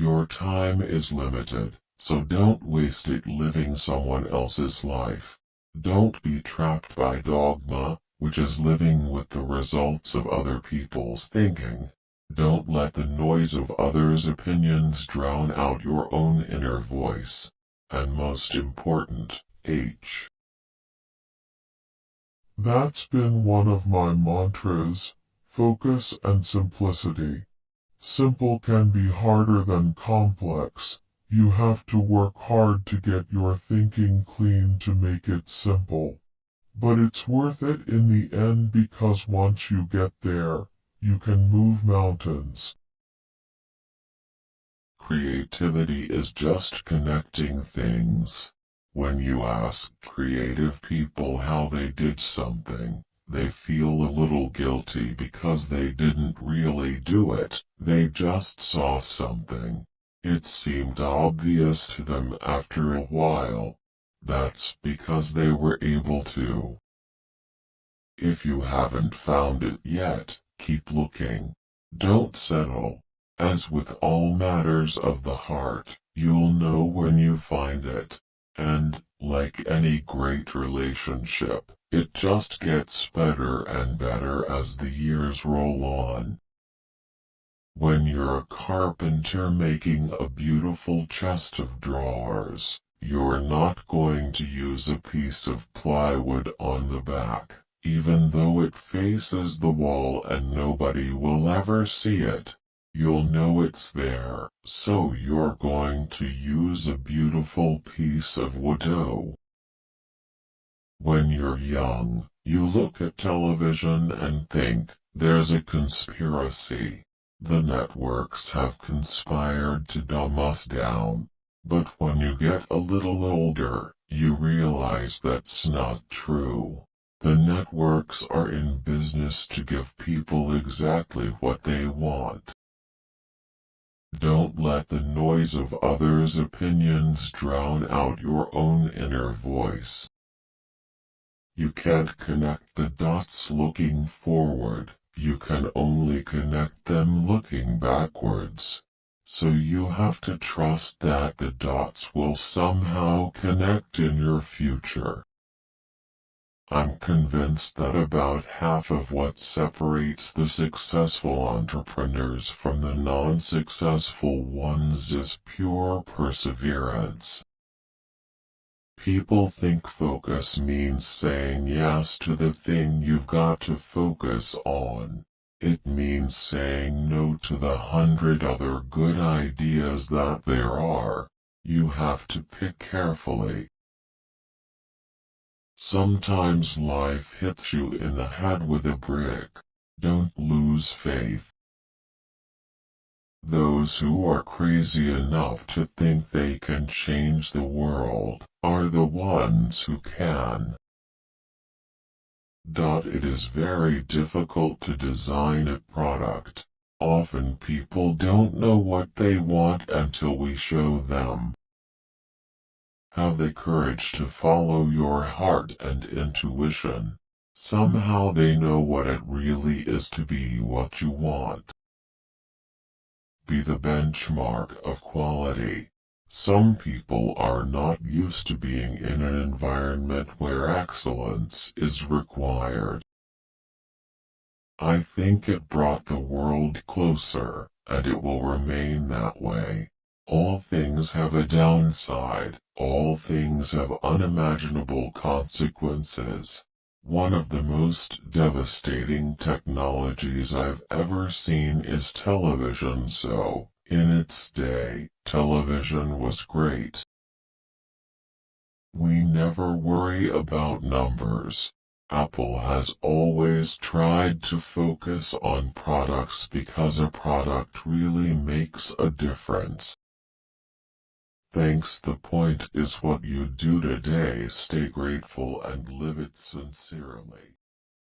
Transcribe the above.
Your time is limited, so don't waste it living someone else's life. Don't be trapped by dogma, which is living with the results of other people's thinking. Don't let the noise of others' opinions drown out your own inner voice. And most important, H. That's been one of my mantras, focus and simplicity. Simple can be harder than complex. You have to work hard to get your thinking clean to make it simple. But it's worth it in the end because once you get there, you can move mountains. Creativity is just connecting things. When you ask creative people how they did something, they feel a little guilty because they didn't really do it, they just saw something. It seemed obvious to them after a while. That's because they were able to. If you haven't found it yet, keep looking. Don't settle. As with all matters of the heart, you'll know when you find it. And, like any great relationship, it just gets better and better as the years roll on. When you're a carpenter making a beautiful chest of drawers, you're not going to use a piece of plywood on the back, even though it faces the wall and nobody will ever see it. You'll know it's there, so you're going to use a beautiful piece of wood. When you're young, you look at television and think, there's a conspiracy. The networks have conspired to dumb us down. But when you get a little older, you realize that's not true. The networks are in business to give people exactly what they want. Don't let the noise of others' opinions drown out your own inner voice. You can't connect the dots looking forward, you can only connect them looking backwards. So you have to trust that the dots will somehow connect in your future. I'm convinced that about half of what separates the successful entrepreneurs from the non-successful ones is pure perseverance. People think focus means saying yes to the thing you've got to focus on. It means saying no to the 100 other good ideas that there are. You have to pick carefully. Sometimes life hits you in the head with a brick. Don't lose faith. Those who are crazy enough to think they can change the world are the ones who can. It is very difficult to design a product. Often people don't know what they want until we show them. Have the courage to follow your heart and intuition. Somehow they know what it really is to be what you want. Be the benchmark of quality. Some people are not used to being in an environment where excellence is required. I think it brought the world closer, and it will remain that way. All things have a downside, all things have unimaginable consequences. One of the most devastating technologies I've ever seen is television, so, in its day, television was great. We never worry about numbers. Apple has always tried to focus on products because a product really makes a difference. Thanks. The point is what you do today. Stay grateful and live it sincerely.